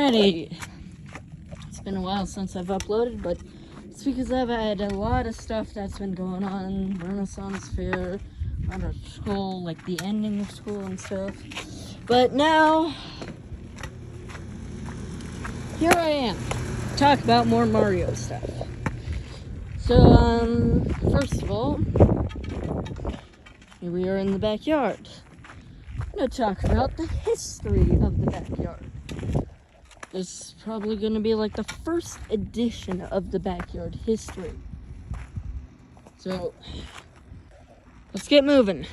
Alrighty. It's been a while since I've uploaded, but it's because I've had a lot of stuff that's been going on. Renaissance Fair, out of school, like the ending of school and stuff. But now, here I am. Talk about more Mario stuff. So, first of all, here we are in the backyard. I'm going to talk about the history of the backyard. This is probably going to be like the first edition of the backyard history. So, let's get moving.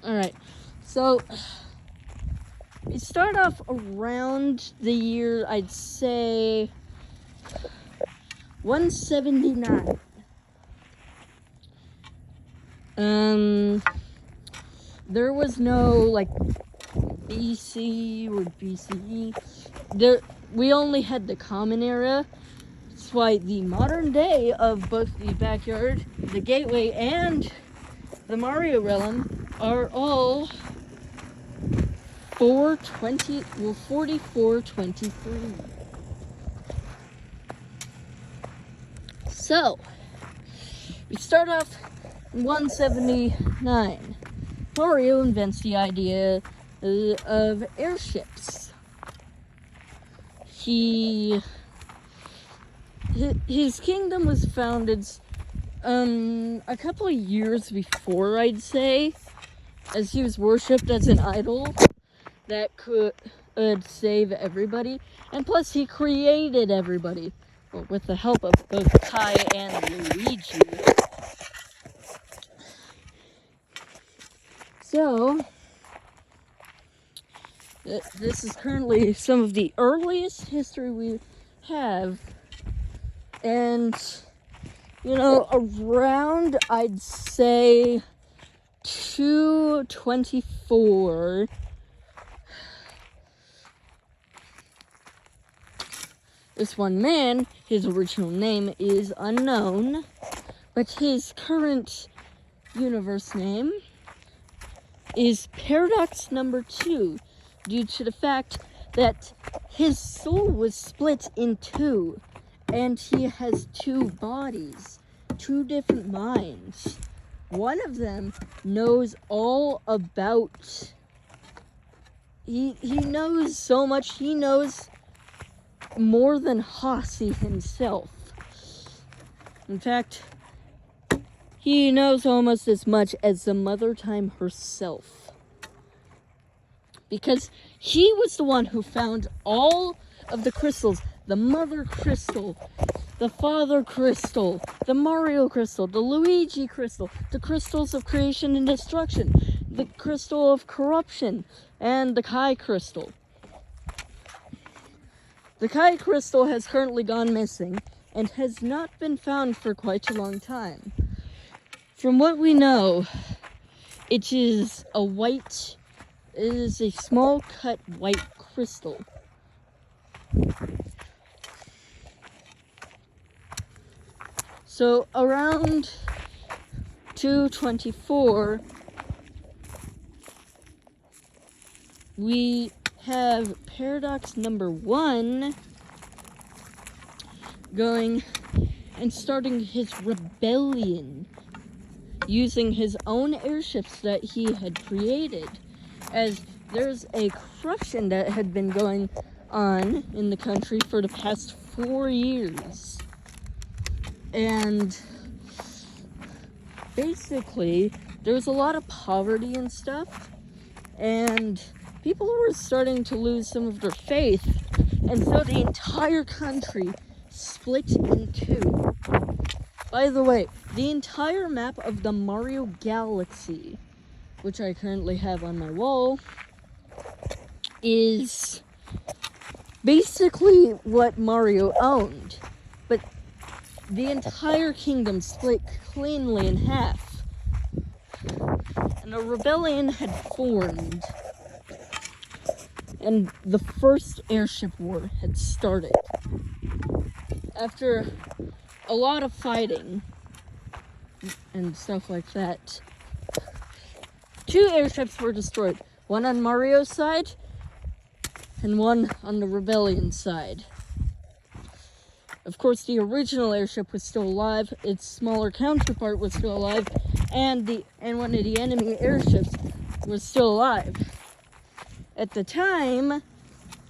Alright, so we start off around the year, I'd say, 179. There was no, like, BC or BCE. We only had the Common Era. That's why the modern day of both the backyard, the gateway, and the Mario realm are all 4423. So, we start off in 179. Mario invents the idea of airships. His kingdom was founded a couple of years before, I'd say, as he was worshipped as an idol that could save everybody. And plus, he created everybody with the help of both Kai and Luigi. So, this is currently some of the earliest history we have. And, around, I'd say, 224, this one man, his original name is unknown, but his current universe name is Paradox number 2, due to the fact that his soul was split in two, and he has two bodies, two different minds. One of them knows all about, he knows so much, he knows more than Hossie himself. In fact, he knows almost as much as the Mother Time herself. Because he was the one who found all of the crystals. The Mother Crystal, the Father Crystal, the Mario Crystal, the Luigi Crystal, the Crystals of Creation and Destruction, the Crystal of Corruption, and the Kai Crystal. The Kai Crystal has currently gone missing and has not been found for quite a long time. From what we know, it is a small cut white crystal. So around 224, we have Paradox number 1 going and starting his rebellion, using his own airships that he had created, as there's a corruption that had been going on in the country for the past 4 years. And basically, there was a lot of poverty and stuff, and people were starting to lose some of their faith, and so the entire country split in two. By the way, the entire map of the Mario Galaxy, which I currently have on my wall, is basically what Mario owned, but the entire kingdom split cleanly in half, and a rebellion had formed, and the first airship war had started. After a lot of fighting and stuff like that, 2 airships were destroyed. One on Mario's side, and one on the Rebellion side. Of course, the original airship was still alive, its smaller counterpart was still alive, and one of the enemy airships was still alive. At the time,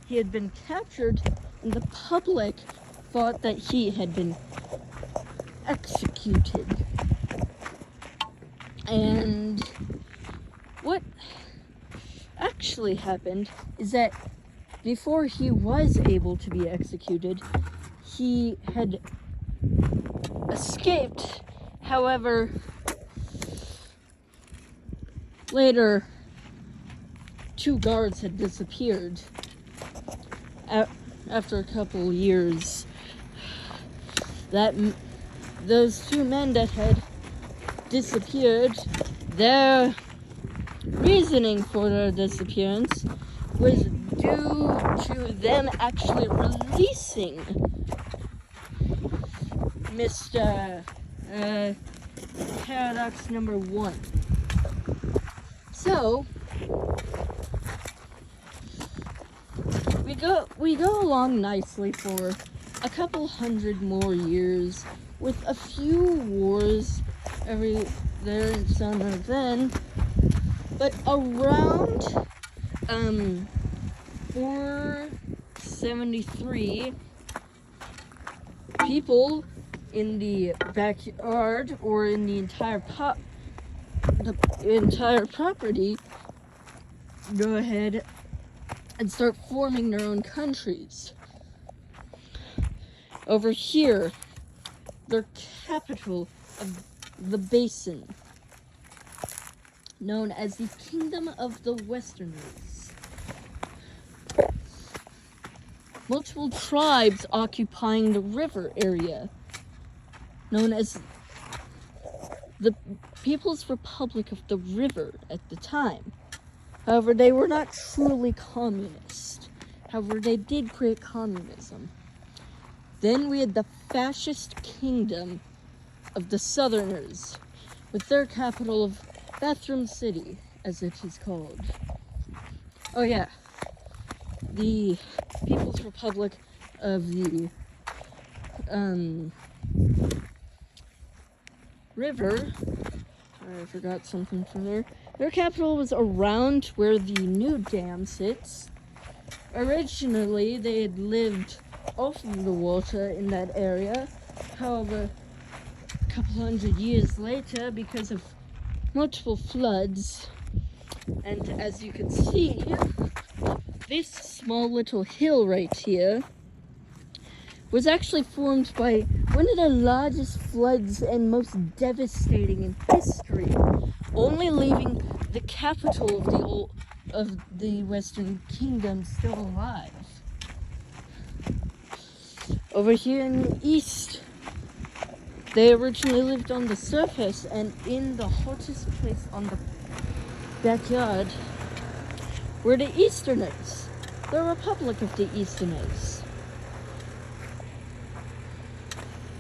he had been captured, and the public thought that he had been executed. And what actually happened is that before he was able to be executed, he had escaped. However, later, 2 guards had disappeared after a couple years. Those 2 men that had disappeared, their reasoning for their disappearance was due to them actually releasing Mr. Paradox number 1. So we go along nicely for a couple hundred more years with a few wars every there and some and then, but around 473, people in the backyard or in the entire property go ahead and start forming their own countries. Over here, their capital of the basin, known as the Kingdom of the Westerners. Multiple tribes occupying the river area, known as the People's Republic of the River at the time. However, they were not truly communist. However, they did create communism. Then we had the Fascist Kingdom of the Southerners, with their capital of Bathroom City, as it is called. Oh yeah, the People's Republic of the River. I forgot something from there. Their capital was around where the new dam sits. Originally, they had lived off of the water in that area. However, a couple hundred years later, because of multiple floods, and as you can see, this small little hill right here was actually formed by one of the largest floods and most devastating in history, only leaving the capital of the Western Kingdom still alive. Over here in the east, they originally lived on the surface, and in the hottest place on the backyard were the Easterners, the Republic of the Easterners.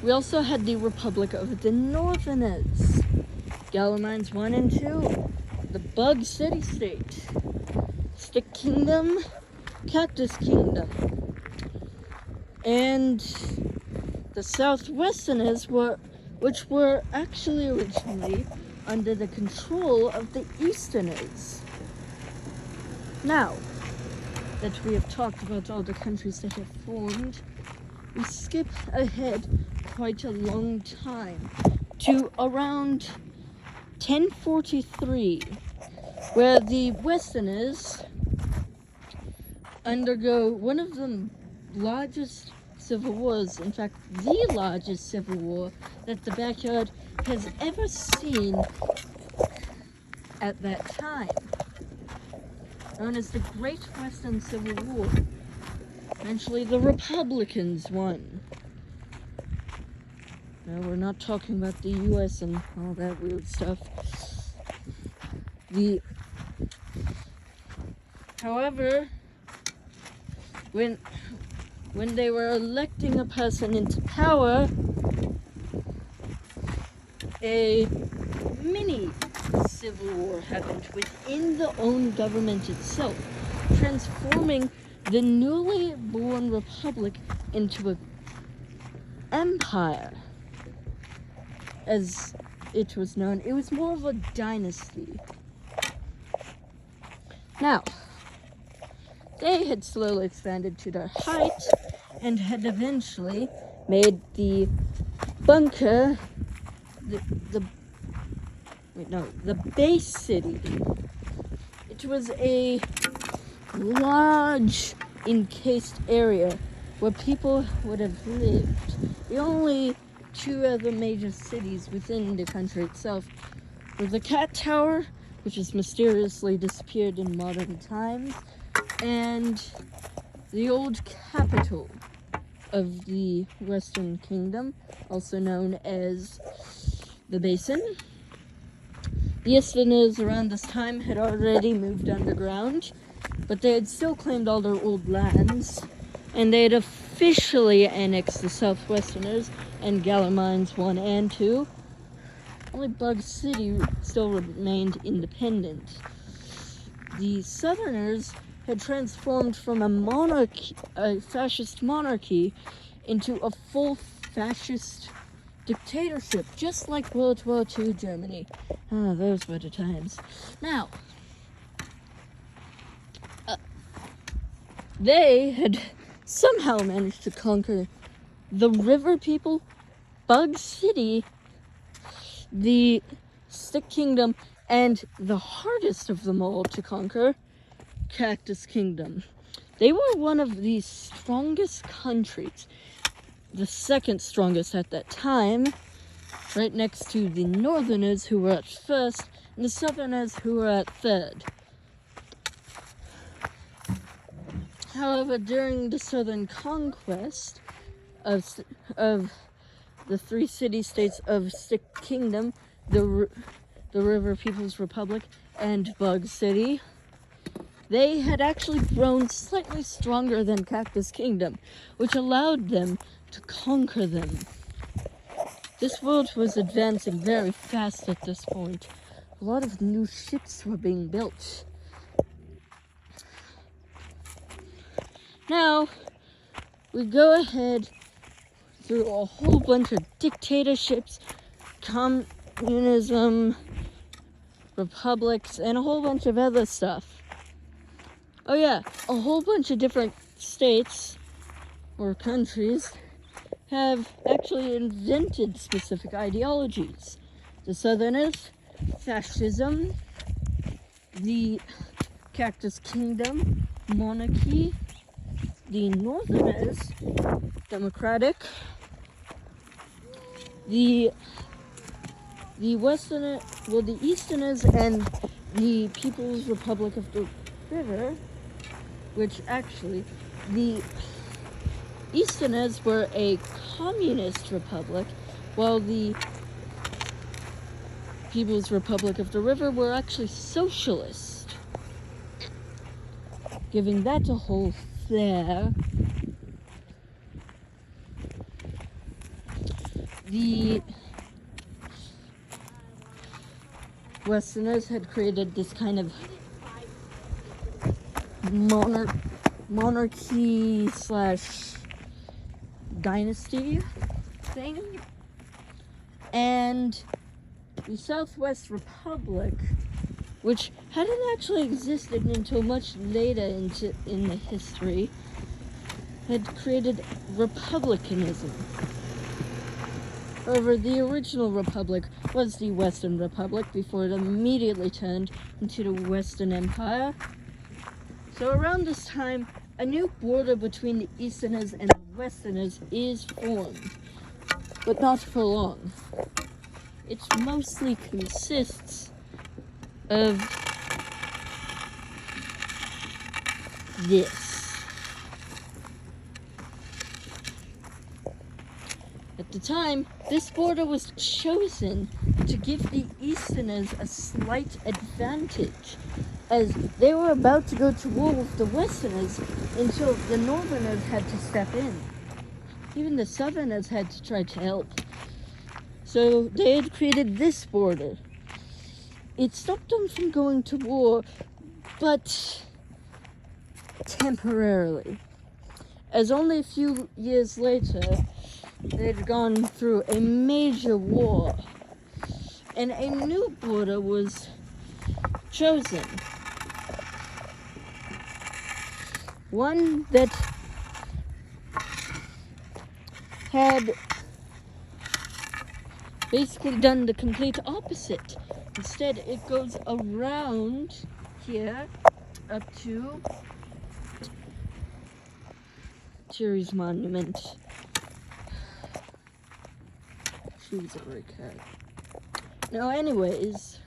We also had the Republic of the Northerners, Gallimine's 1 and 2, the Bug City State, Stick Kingdom, Cactus Kingdom, and the Southwesterners which were actually originally under the control of the Easterners. Now that we have talked about all the countries that have formed, we skip ahead quite a long time to around 1043, where the Westerners undergo one of the largest civil wars, in fact, the largest civil war that the backyard has ever seen at that time, known as the Great Western Civil War. Eventually, the Republicans won. Now, we're not talking about the U.S. and all that weird stuff. However, when they were electing a person into power, a mini civil war happened within the own government itself, transforming the newly born republic into an empire, as it was known. It was more of a dynasty. Now, they had slowly expanded to their height and had eventually made the bunker, the base city. It was a large encased area where people would have lived. The only two other major cities within the country itself were the Cat Tower, which has mysteriously disappeared in modern times, and the old capital of the Western Kingdom, also known as the Basin. The Easterners around this time had already moved underground, but they had still claimed all their old lands, and they had officially annexed the Southwesterners and Gallermines 1 and 2. Only Bug City still remained independent. The Southerners had transformed from a fascist monarchy, into a full fascist dictatorship, just like World War II Germany. Ah, those were the times. Now, they had somehow managed to conquer the river people, Bug City, the Stick Kingdom, and the hardest of them all to conquer, Cactus Kingdom. They were one of the strongest countries, the second strongest at that time, right next to the Northerners, who were at first, and the Southerners, who were at third. However, during the Southern conquest of the three city-states of Stick Kingdom, the River People's Republic, and Bug City, they had actually grown slightly stronger than Cactus Kingdom, which allowed them to conquer them. This world was advancing very fast at this point. A lot of new ships were being built. Now, we go ahead through a whole bunch of dictatorships, communism, republics, and a whole bunch of other stuff. Oh yeah, a whole bunch of different states or countries have actually invented specific ideologies. The Southerners, fascism; the Cactus Kingdom, monarchy; the Northerners, democratic; the Easterners and the People's Republic of the River, which actually, the Easterners were a communist republic, while the People's Republic of the River were actually socialist, giving that a whole flair. The Westerners had created this kind of monarchy slash dynasty thing, and the Southwest Republic, which hadn't actually existed until much later in the history, had created republicanism. However, the original republic was the Western Republic before it immediately turned into the Western Empire. So around this time, a new border between the Easterners and the Westerners is formed, but not for long. It mostly consists of this. At the time, this border was chosen to give the Easterners a slight advantage, as they were about to go to war with the Westerners until the Northerners had to step in. Even the Southerners had to try to help. So they had created this border. it stopped them from going to war, but temporarily. As only a few years later, they'd gone through a major war, and a new border was chosen. One that had basically done the complete opposite. Instead, it goes around here up to Cherry's monument. She was a great cat. Now, anyways,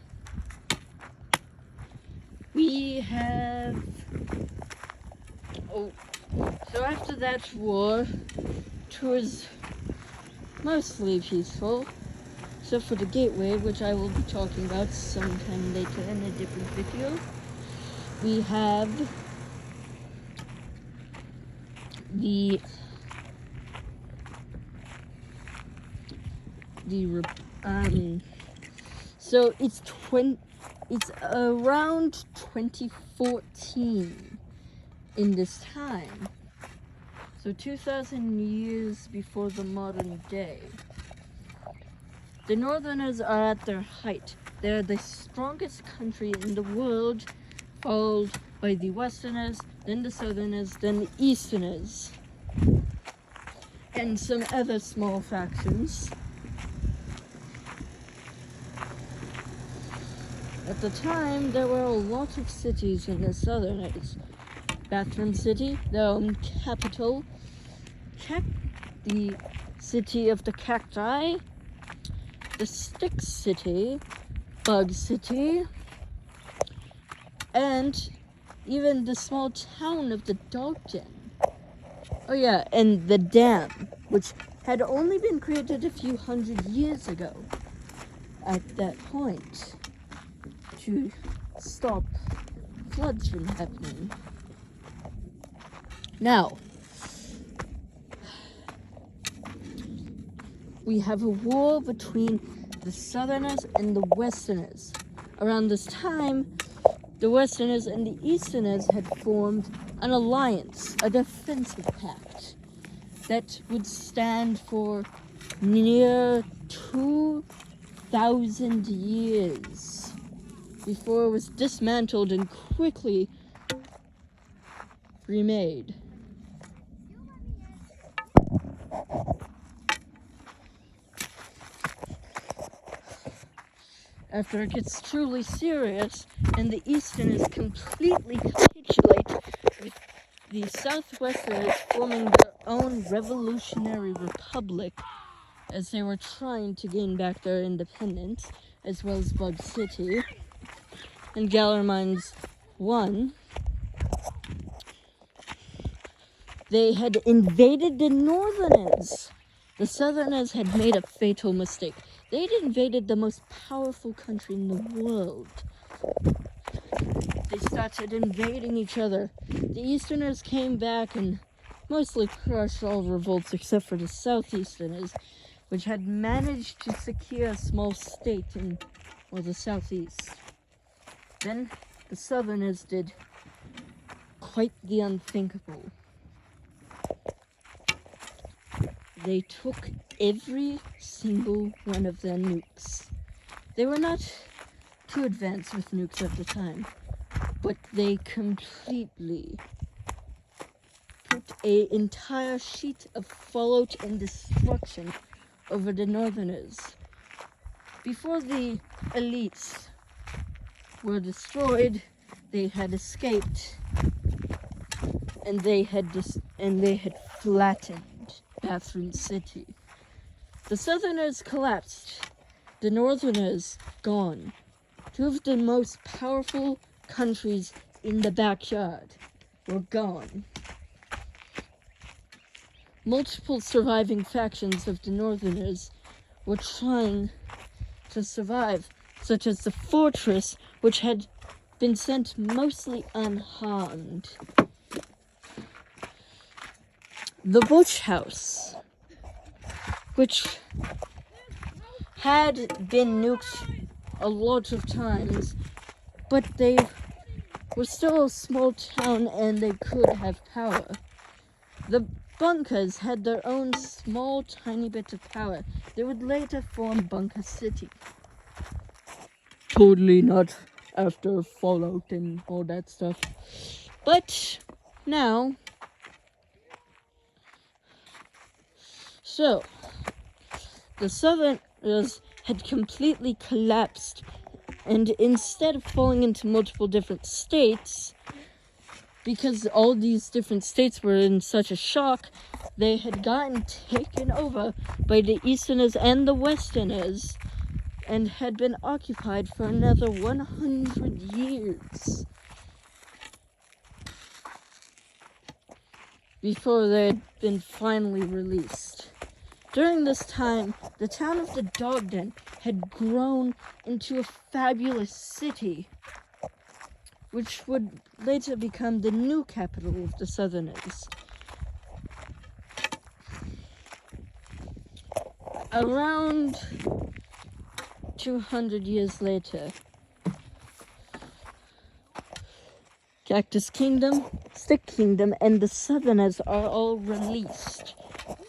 we have. So after that war, it was mostly peaceful, except for the gateway, which I will be talking about sometime later in a different video. We have so it's around 2014 in this time. So 2,000 years before the modern day. The Northerners are at their height. They're the strongest country in the world, followed by the Westerners, then the Southerners, then the Easterners, and some other small factions. At the time, there were a lot of cities in the Southerners. Bathroom City, their own capital, the city of the cacti, the Stick City, Bug City, and even the small town of the Dog Den. Oh yeah, and the dam, which had only been created a few hundred years ago at that point to stop floods from happening. Now, we have a war between the Southerners and the Westerners. Around this time, the Westerners and the Easterners had formed an alliance, a defensive pact, that would stand for near 2,000 years before it was dismantled and quickly remade. After it gets truly serious and the Easterners completely capitulate, with the Southwesterners forming their own revolutionary republic as they were trying to gain back their independence, as well as Bug City, and Gallermines won. They had invaded the Northerners. The Southerners had made a fatal mistake. They'd invaded the most powerful country in the world. They started invading each other. The Easterners came back and mostly crushed all revolts except for the Southeasterners, which had managed to secure a small state in the southeast. Then the Southerners did quite the unthinkable. They took every single one of their nukes. They were not too advanced with nukes at the time, but they completely put an entire sheet of fallout and destruction over the Northerners. Before the elites were destroyed, they had escaped, and they had flattened Bathroom City. The Southerners collapsed. The Northerners gone. Two of the most powerful countries in the backyard were gone. Multiple surviving factions of the Northerners were trying to survive, such as the Fortress, which had been sent mostly unharmed. The Butch House, which had been nuked a lot of times, but they were still a small town and they could have power. The Bunkers had their own small, tiny bit of power. They would later form Bunker City. Totally not after Fallout and all that stuff. But now, so the Southerners had completely collapsed, and instead of falling into multiple different states, because all these different states were in such a shock, they had gotten taken over by the Easterners and the Westerners, and had been occupied for another 100 years before they had been finally released. During this time, the town of the Dog Den had grown into a fabulous city, which would later become the new capital of the Southerners. Around 200 years later, Cactus Kingdom, Stick Kingdom, and the Southerners are all released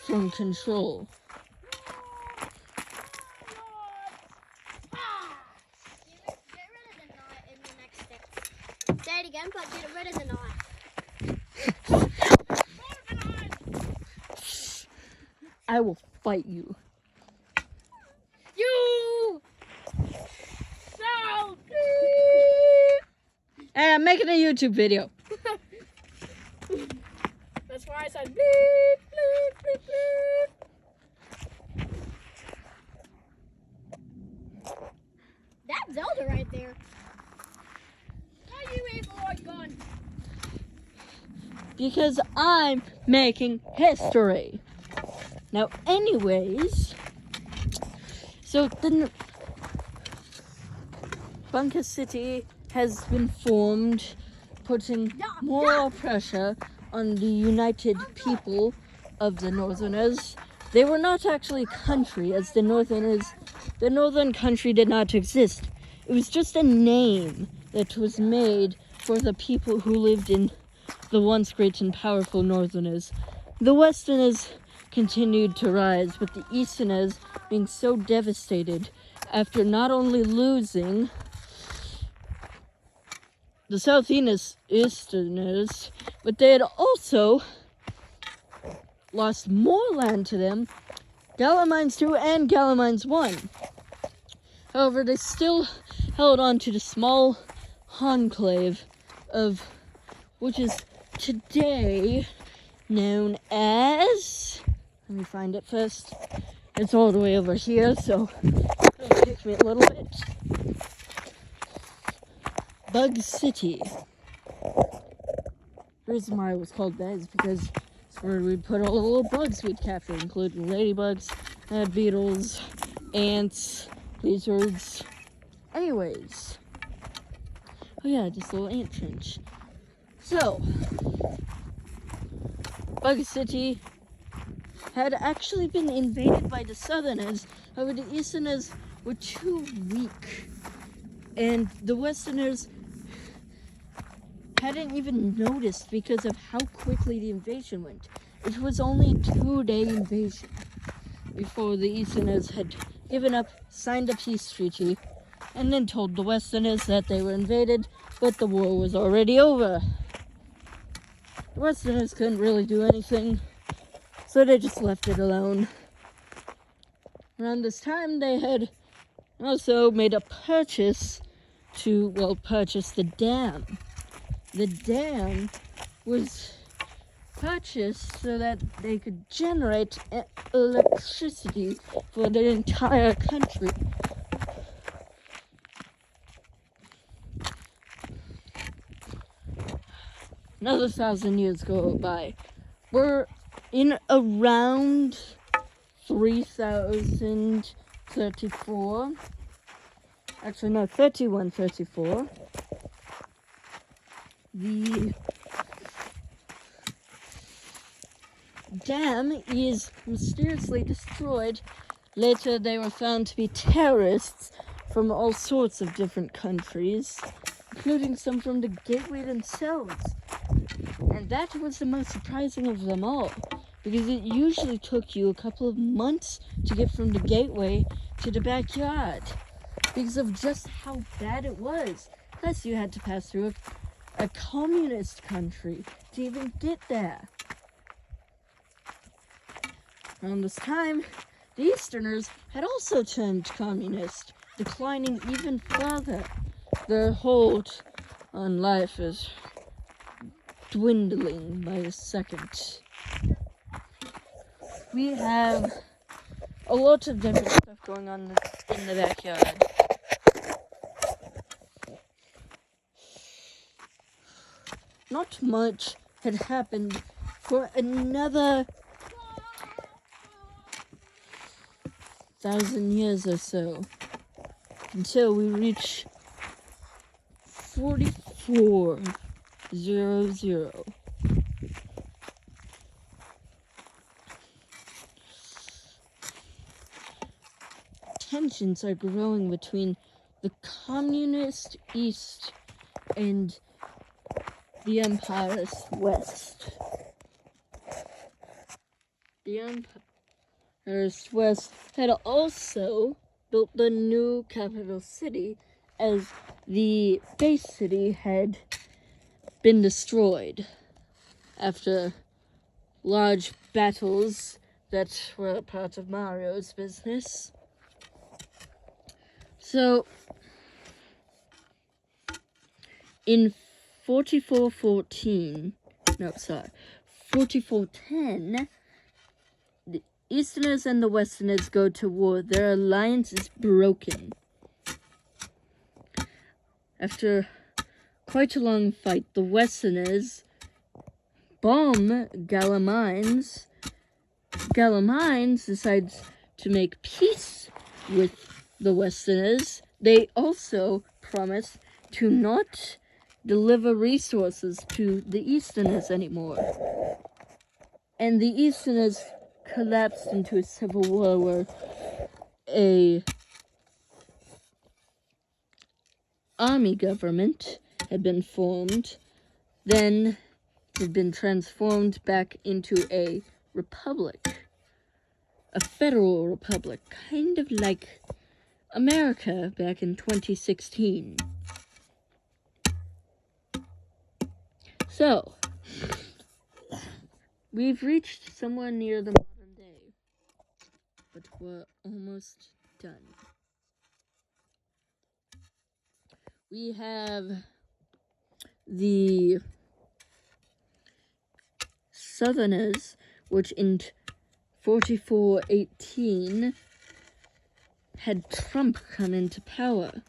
from control. Get rid of the knot in the next stick. Say it again, but get rid of the knot. I will fight you. You! So And I'm making a YouTube video. That's why I said bleep, bleep, bleep, bleep. That's Zelda right there. Why are you evil white gun? Because I'm making history. Now, anyways, so the Bunker City has been formed, putting more pressure on the united people of the Northerners. They were not actually a country, as the Northern country did not exist. It was just a name that was made for the people who lived in the once great and powerful Northerners. The Westerners continued to rise, but the Easterners being so devastated after not only losing the Southeasterners, but they had also lost more land to them, Galamines 2 and Galamines 1. However, they still held on to the small enclave of, which is today known as, let me find it first, it's all the way over here, so it'll take me a little bit. Bug City. The reason why it was called that is because it's where we'd put all the little bugs we'd capture, including ladybugs, beetles, ants, lizards. Anyways. Oh yeah, just a little ant trench. So, Bug City had actually been invaded by the Southerners, however the Easterners were too weak, and the Westerners hadn't even noticed because of how quickly the invasion went. It was only a 2-day invasion before the Easterners had given up, signed a peace treaty, and then told the Westerners that they were invaded, but the war was already over. The Westerners couldn't really do anything, so they just left it alone. Around this time, they had also made a purchase to, purchase the dam. The dam was purchased so that they could generate electricity for the entire country. Another 1,000 years go by. We're in around 3034. Actually, no, 3134. The dam is mysteriously destroyed. Later, they were found to be terrorists from all sorts of different countries, including some from the Gateway themselves. And that was the most surprising of them all, because it usually took you a couple of months to get from the Gateway to the backyard, because of just how bad it was. Plus, you had to pass through a communist country to even get there. Around this time, the Easterners had also turned communist, declining even further. Their hold on life is dwindling by the second. We have a lot of different stuff going on in the backyard. Not much had happened for another 1,000 years or so, until we reach 4400. Tensions are growing between the communist East and the Empire's West. The Empire's West had also built the new capital city, as the base city had been destroyed after large battles that were part of Mario's business. So, in 4410, the Easterners and the Westerners go to war. Their alliance is broken. After quite a long fight, the Westerners bomb Gala Mines. Gala Mines decides to make peace with the Westerners. They also promise to not deliver resources to the Easterners anymore. And the Easterners collapsed into a civil war where a army government had been formed, then had been transformed back into a republic, a federal republic, kind of like America back in 2016. So, we've reached somewhere near the modern day, but we're almost done. We have the Southerners, which in 4418 had Trump come into power.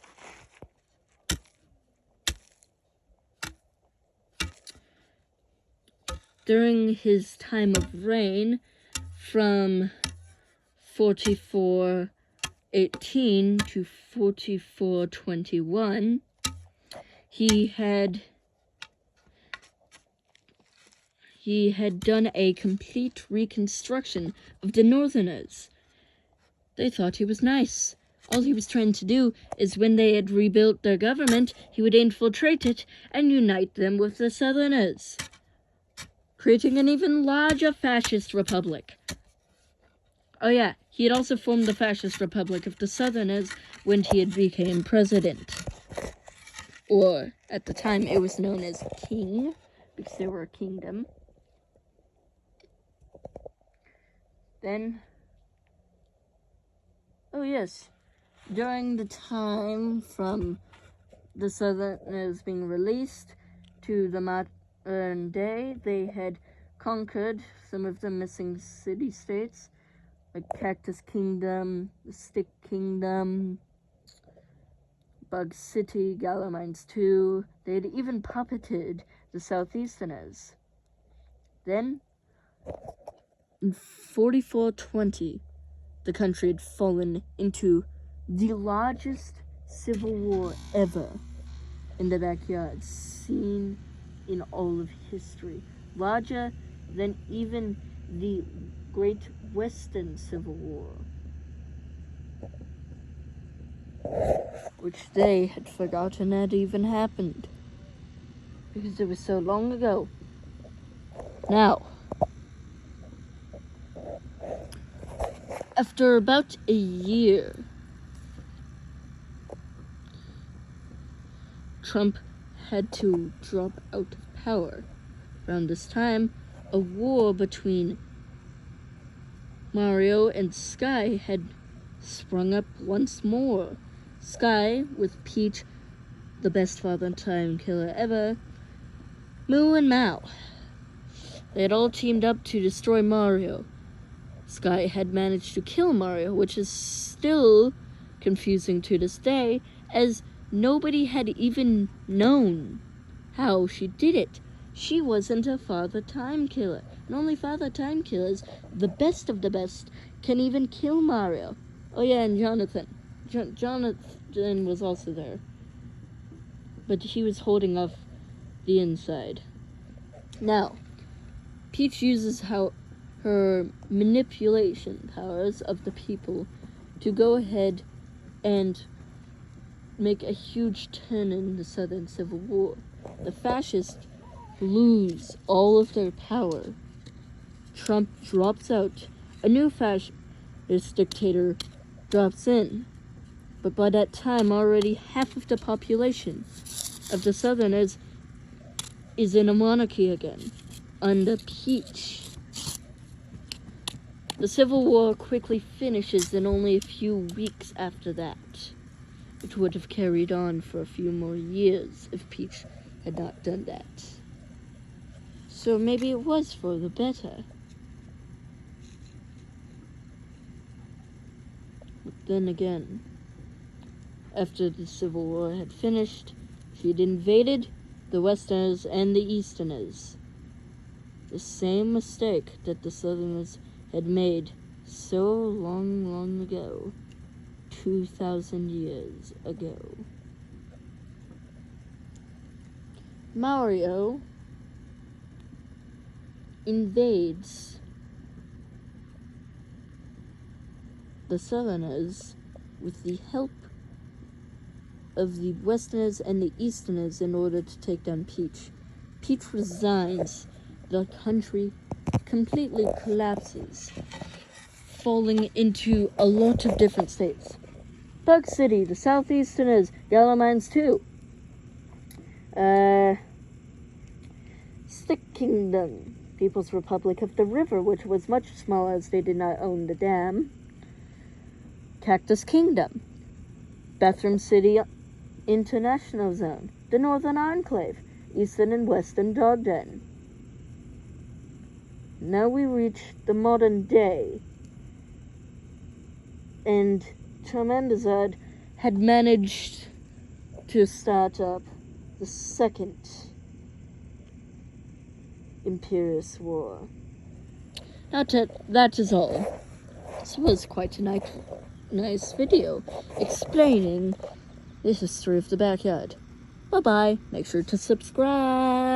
During his time of reign, from 4418 to 4421, he had done a complete reconstruction of the Northerners. They thought he was nice. All he was trying to do is, when they had rebuilt their government, he would infiltrate it and unite them with the Southerners, creating an even larger fascist republic. Oh yeah, he had also formed the fascist republic of the Southerners when he had become president. Or, at the time, it was known as king, because they were a kingdom. Then, oh yes, during the time from the Southerners being released to the modern day, they had conquered some of the missing city-states, like Cactus Kingdom, the Stick Kingdom, Bug City, Gala Mines 2. They had even puppeted the Southeasterners. Then, in 4420, the country had fallen into the largest civil war ever in the backyard, seen in all of history. Larger than even the Great Western Civil War. which they had forgotten had even happened, because it was so long ago. Now, after about a year, Trump had to drop out of power. Around this time, a war between Mario and Sky had sprung up once more. Sky, with Peach, the best father time killer ever, Moo and Mao. They had all teamed up to destroy Mario. Sky had managed to kill Mario, which is still confusing to this day, as nobody had even known how she did it. She wasn't a father time killer, and only father time killers, the best of the best, can even kill Mario. Oh yeah, and Jonathan. Jonathan was also there, but he was holding off the inside. Now, Peach uses her manipulation powers of the people to go ahead and make a huge turn in the Southern Civil War. The fascists lose all of their power. Trump drops out. A new fascist dictator drops in. But by that time, already half of the population of the Southerners is in a monarchy again, under Peach. The Civil War quickly finishes in only a few weeks after that. It would have carried on for a few more years if Peach had not done that. So maybe it was for the better. But then again, after the Civil War had finished, she'd invaded the Westerners and the Easterners. The same mistake that the Southerners had made so long ago, 2,000 years ago. Mario invades the Southerners with the help of the Westerners and the Easterners in order to take down Peach. Peach resigns. The country completely collapses, falling into a lot of different states. Bug City, the Southeasterners, Yellow Mines 2. Stick Kingdom, People's Republic of the River, which was much smaller as they did not own the dam. Cactus Kingdom, Bathroom City International Zone, the Northern Enclave, Eastern and Western Dogden. Now we reach the modern day, and Charmander had managed to start up the Second Imperious War. That is all. This was quite a nice video explaining the history of the backyard. Bye-bye. Make sure to subscribe.